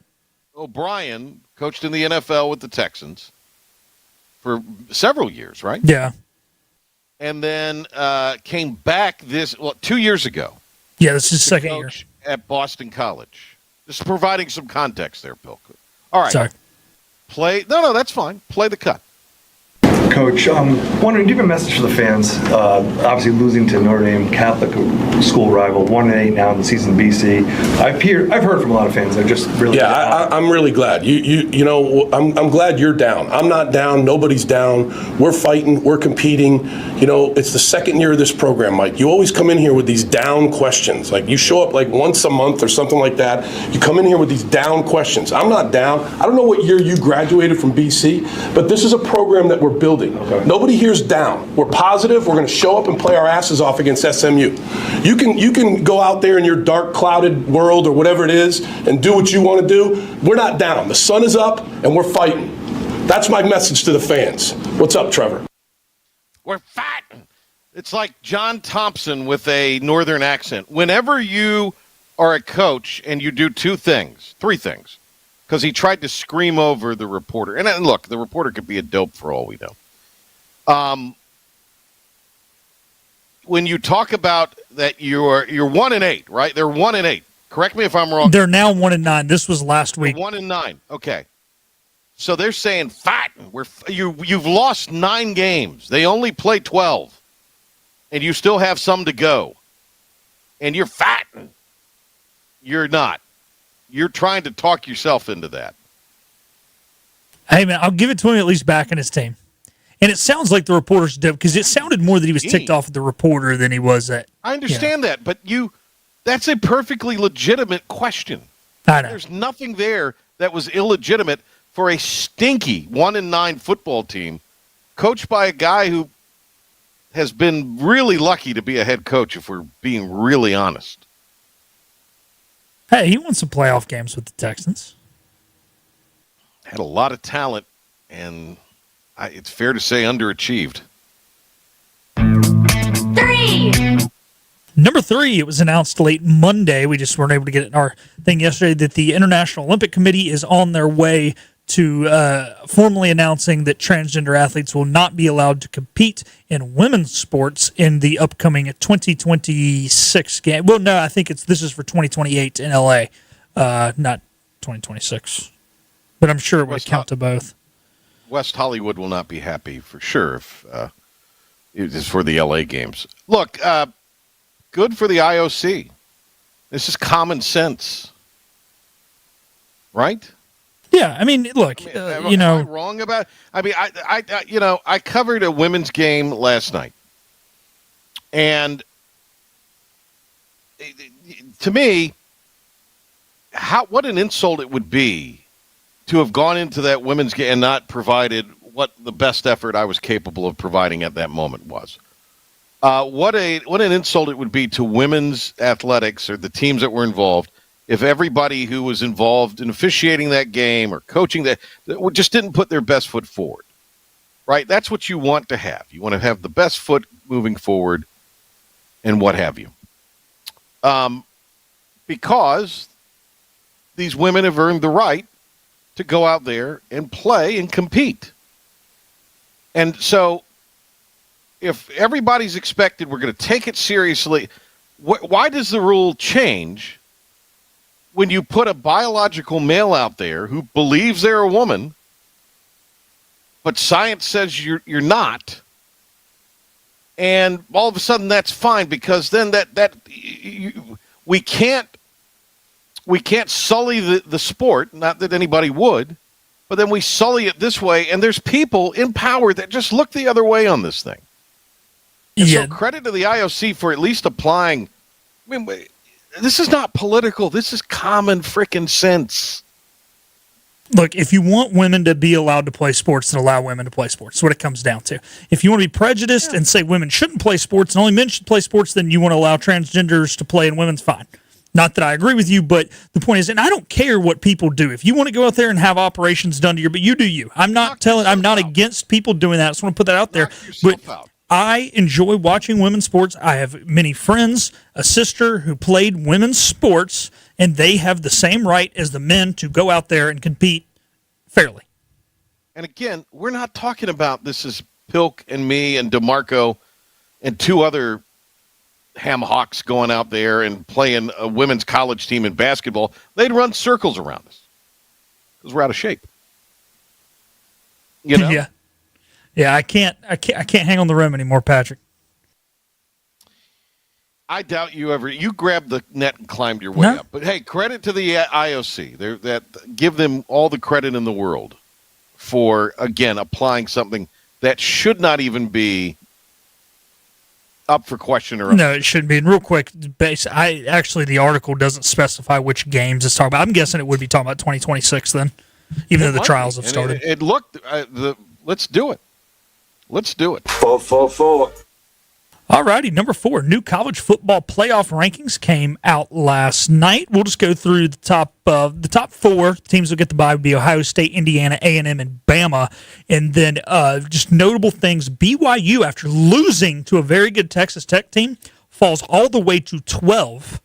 O'Brien coached in the NFL with the Texans for several years, right? Yeah. And then came back 2 years ago. Yeah, this is his second year. At Boston College. Just providing some context there, Bill. All right. Sorry. No, that's fine. Play the cut. Coach, I'm wondering, do you have a message for the fans? Obviously losing to Notre Dame Catholic school rival, 1-8 now in the season BC. I've heard from a lot of fans. They're just really I'm really glad. I'm glad you're down. I'm not down. Nobody's down. We're fighting. We're competing. It's the second year of this program, Mike. You always come in here with these down questions. Like you show up like once a month or something like that. You come in here with these down questions. I'm not down. I don't know what year you graduated from BC, but this is a program that we're building. Okay. Nobody here's down. We're positive. We're going to show up and play our asses off against SMU. You can go out there in your dark, clouded world or whatever it is and do what you want to do. We're not down. The sun is up and we're fighting. That's my message to the fans. What's up, Trevor? We're fighting. It's like John Thompson with a northern accent. Whenever you are a coach and you do three things, because he tried to scream over the reporter. And look, the reporter could be a dope for all we know. When you talk about that you're 1-8, right? They're 1-8. Correct me if I'm wrong. They're now 1-9. This was last week. 1-9. Okay. So they're saying fighting. You've lost 9 games. They only play 12, and you still have some to go. And you're fighting. You're not. You're trying to talk yourself into that. Hey man, I'll give it to him at least backing his team. And it sounds like the reporter's dope because it sounded more that he was ticked off at the reporter than he was at. I understand that, but that's a perfectly legitimate question. I know. There's nothing there that was illegitimate for a stinky 1-9 football team coached by a guy who has been really lucky to be a head coach, if we're being really honest. Hey, he won some playoff games with the Texans. Had a lot of talent, and it's fair to say underachieved. 3. Number 3, it was announced late Monday. We just weren't able to get it in our thing yesterday that the International Olympic Committee is on their way to formally announcing that transgender athletes will not be allowed to compete in women's sports in the upcoming 2026 game. Well, no, I think this is for 2028 in LA, not 2026. But I'm sure it would count to both. West Hollywood will not be happy for sure if it is for the LA games. Look, good for the IOC. This is common sense, right? Yeah, I mean, look, am I wrong about? I mean, I covered a women's game last night, and to me, what an insult it would be to have gone into that women's game and not provided what the best effort I was capable of providing at that moment was. What an insult it would be to women's athletics or the teams that were involved if everybody who was involved in officiating that game or coaching that just didn't put their best foot forward, right? That's what you want to have. You want to have the best foot moving forward and what have you. Because these women have earned the right to go out there and play and compete. And so if everybody's expected we're going to take it seriously, why does the rule change when you put a biological male out there who believes they're a woman, but science says you're not, and all of a sudden that's fine because then we can't sully the sport, not that anybody would, but then we sully it this way, and there's people in power that just look the other way on this thing. And so credit to the IOC for at least applying. I mean, this is not political. This is common freaking sense. Look, if you want women to be allowed to play sports, then allow women to play sports. That's what it comes down to. If you want to be prejudiced and say women shouldn't play sports and only men should play sports, then you want to allow transgenders to play and women's fine. Not that I agree with you, but the point is, and I don't care what people do. If you want to go out there and have operations done to you, but you do you. I'm not against people doing that. I just want to put that out there. But I enjoy watching women's sports. I have many friends, a sister who played women's sports, and they have the same right as the men to go out there and compete fairly. And again, we're not talking about this is Pilk and me and DeMarco and two other ham hocks going out there and playing a women's college team in basketball. They'd run circles around us because we're out of shape. You know? Yeah, I can't hang on the rim anymore, Patrick. I doubt you grabbed the net and climbed your way up. But hey, credit to the IOC. Give them all the credit in the world for, again, applying something that should not even be up for question or no, it shouldn't be. And real quick, the article doesn't specify which games it's talking about. I'm guessing it would be talking about 2026 then, even though the trials have started. It looked. Let's do it. Let's do it. 4. All righty, number 4, new college football playoff rankings came out last night. We'll just go through the top 4 teams will get the bye would be Ohio State, Indiana, A&M, and Bama. And then just notable things, BYU, after losing to a very good Texas Tech team, falls all the way to 12.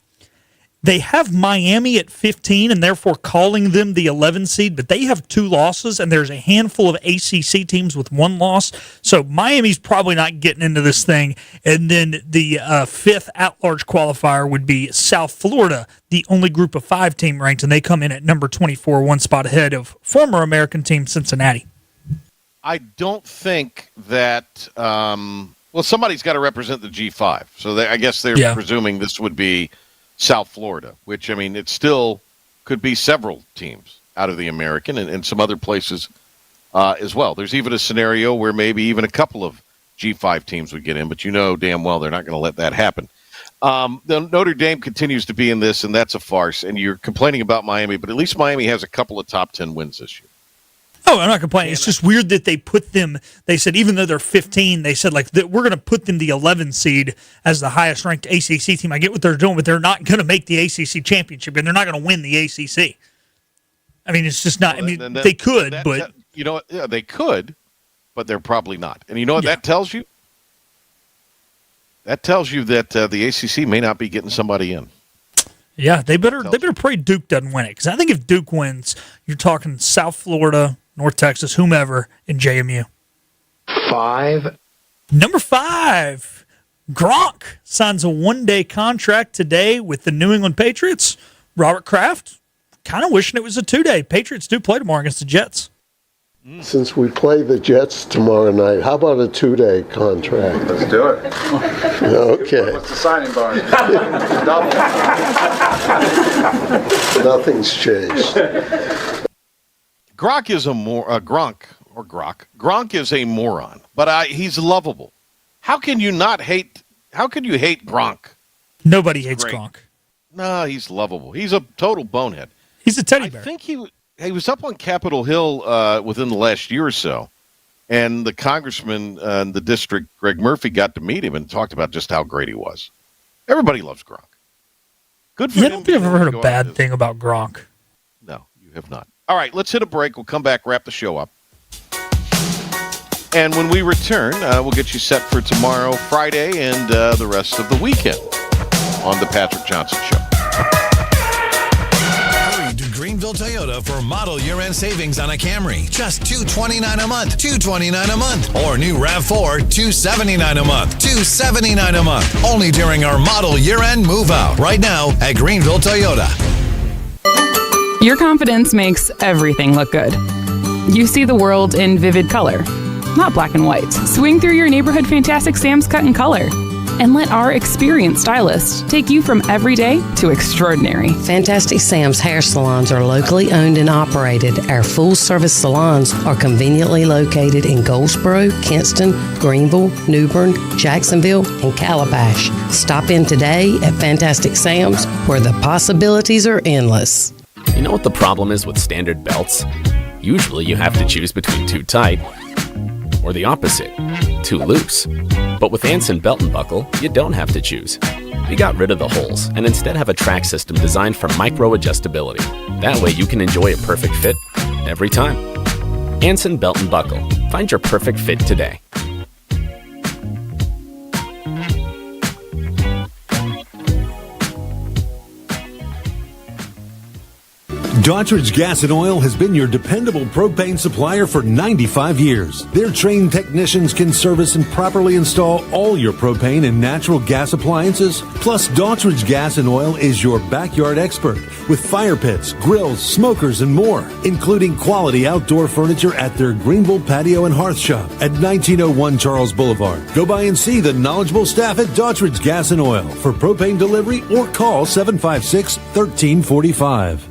They have Miami at 15 and therefore calling them the 11 seed, but they have 2 losses, and there's a handful of ACC teams with 1 loss. So Miami's probably not getting into this thing. And then the 5th at-large qualifier would be South Florida, the only group of 5 team ranked, and they come in at number 24, 1 spot ahead of former American team Cincinnati. I don't think that somebody's got to represent the G5. So I guess they're presuming this would be South Florida, which, I mean, it still could be several teams out of the American and some other places as well. There's even a scenario where maybe even a couple of G5 teams would get in, but you know damn well they're not going to let that happen. The Notre Dame continues to be in this, and that's a farce. And you're complaining about Miami, but at least Miami has a couple of top 10 wins this year. Oh, I'm not complaining. It's just weird that they put them, they said, even though they're 15, they said, like, we're going to put them the 11 seed as the highest ranked ACC team. I get what they're doing, but they're not going to make the ACC championship, and they're not going to win the ACC. I mean, it's just not, they could, but. You know what? Yeah, they could, but they're probably not. And you know what that tells you? That tells you that the ACC may not be getting somebody in. Yeah, they better pray Duke doesn't win it, because I think if Duke wins, you're talking South Florida, North Texas, whomever, and JMU. 5. Number 5, Gronk signs a 1-day contract today with the New England Patriots. Robert Kraft kind of wishing it was a 2-day. Patriots do play tomorrow against the Jets. Since we play the Jets tomorrow night, how about a 2-day contract? Let's do it. Okay. What's the signing bonus? Nothing's changed. Gronk is Gronk is a moron, but he's lovable. How can you hate Gronk? Nobody hates Gronk. No, he's lovable. He's a total bonehead. He's a teddy bear. I think he was up on Capitol Hill within the last year or so, and the congressman in the district, Greg Murphy, got to meet him and talked about just how great he was. Everybody loves Gronk. Good for him. I don't think I've ever heard a bad thing about Gronk. No, you have not. All right, let's hit a break. We'll come back, wrap the show up. And when we return, we'll get you set for tomorrow, Friday, and the rest of the weekend on the Patrick Johnson Show. Hurry to Greenville Toyota for model year-end savings on a Camry. Just $229 a month. $229 a month. Or new RAV4, $279 a month. $279 a month. Only during our model year-end move-out. Right now at Greenville Toyota. Your confidence makes everything look good. You see the world in vivid color, not black and white. Swing through your neighborhood Fantastic Sam's Cut in Color and let our experienced stylists take you from everyday to extraordinary. Fantastic Sam's hair salons are locally owned and operated. Our full-service salons are conveniently located in Goldsboro, Kinston, Greenville, New Bern, Jacksonville, and Calabash. Stop in today at Fantastic Sam's, where the possibilities are endless. You know what the problem is with standard belts? Usually you have to choose between too tight or the opposite, too loose. But with Anson Belt and Buckle, you don't have to choose. We got rid of the holes and instead have a track system designed for micro-adjustability. That way you can enjoy a perfect fit every time. Anson Belt and Buckle. Find your perfect fit today. Daughtridge Gas and Oil has been your dependable propane supplier for 95 years. Their trained technicians can service and properly install all your propane and natural gas appliances. Plus, Daughtridge Gas and Oil is your backyard expert with fire pits, grills, smokers, and more, including quality outdoor furniture at their Greenville Patio and Hearth Shop at 1901 Charles Boulevard. Go by and see the knowledgeable staff at Daughtridge Gas and Oil for propane delivery or call 756-1345.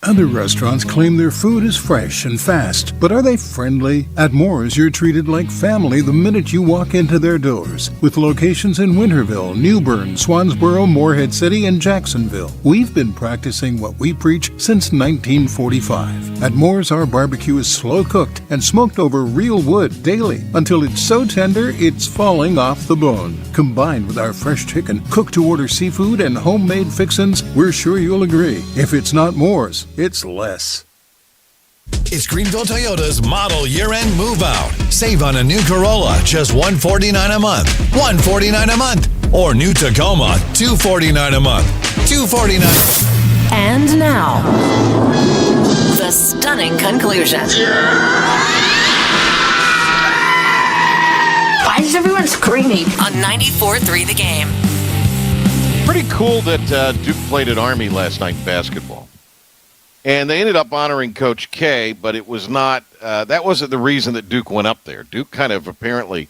Other restaurants claim their food is fresh and fast, but are they friendly? At Moore's, you're treated like family the minute you walk into their doors. With locations in Winterville, New Bern, Swansboro, Morehead City, and Jacksonville, we've been practicing what we preach since 1945. At Moore's, our barbecue is slow cooked and smoked over real wood daily until it's so tender it's falling off the bone. Combined with our fresh chicken, cooked-to-order seafood, and homemade fixins, we're sure you'll agree. If it's not Moore's, it's less. It's Greenville Toyota's model year-end move-out. Save on a new Corolla, just $149 a month. $149 a month. Or new Tacoma, $249 a month. $249. And now, the stunning conclusion. Why is everyone screaming? On 94.3 The Game. Pretty cool that Duke played at Army last night in basketball. And they ended up honoring Coach K, but it was not, that wasn't the reason that Duke went up there. Duke kind of apparently,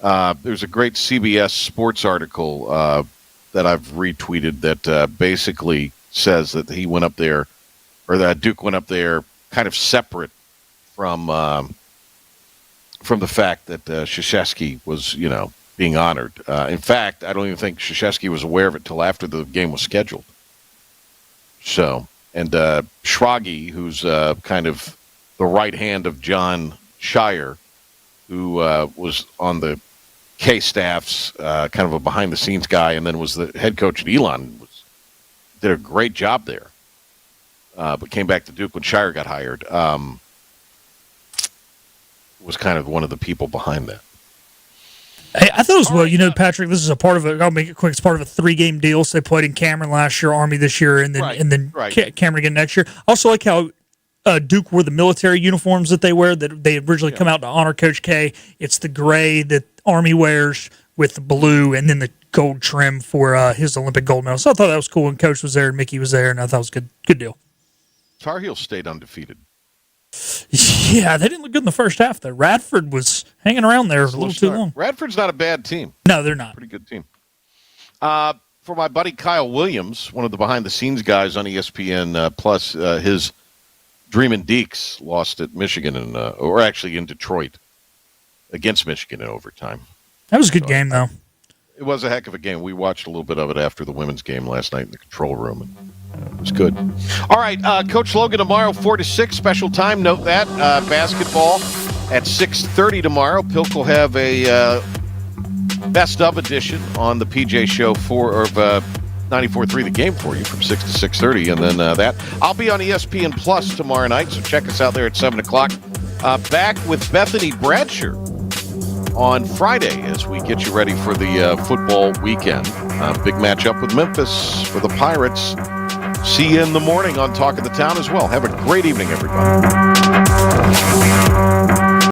there's a great CBS sports article that I've retweeted that basically says that he went up there, or that Duke went up there kind of separate from the fact that Krzyzewski was, being honored. In fact, I don't even think Krzyzewski was aware of it till after the game was scheduled. So... And Schragi, who's kind of the right hand of John Shire, who was on the K staff's kind of a behind-the-scenes guy, and then was the head coach at Elon, was did a great job there, but came back to Duke when Shire got hired. Was kind of one of the people behind that. Hey, I thought it was, well, Patrick, this is a part of it. I'll make it quick. It's part of a 3-game deal. So they played in Cameron last year, Army this year, and then Cameron again next year. Also like how Duke wore the military uniforms that they wear, that they originally come out to honor Coach K. It's the gray that Army wears with the blue and then the gold trim for his Olympic gold medal. So I thought that was cool when Coach was there and Mickey was there, and I thought it was a good deal. Tar Heels stayed undefeated. Yeah, they didn't look good in the first half, though. Radford was hanging around there a little too long. Radford's not a bad team. No, they're not. Pretty good team. For my buddy Kyle Williams, one of the behind-the-scenes guys on ESPN Plus, his Dreamin' Deeks lost at Michigan, or actually in Detroit, against Michigan in overtime. That was a good game, though. It was a heck of a game. We watched a little bit of it after the women's game last night in the control room, and it was good. All right, Coach Logan tomorrow, 4 to 6, special time. Note that. Basketball at 6:30 tomorrow. Pilk will have a best of edition on the PJ Show for 94.3 The Game for you from 6 to 6:30, and then that. I'll be on ESPN Plus tomorrow night, so check us out there at 7 o'clock. Back with Bethany Bradsher on Friday as we get you ready for the football weekend. Big matchup with Memphis for the Pirates. See you in the morning on Talk of the Town as well. Have a great evening, everybody.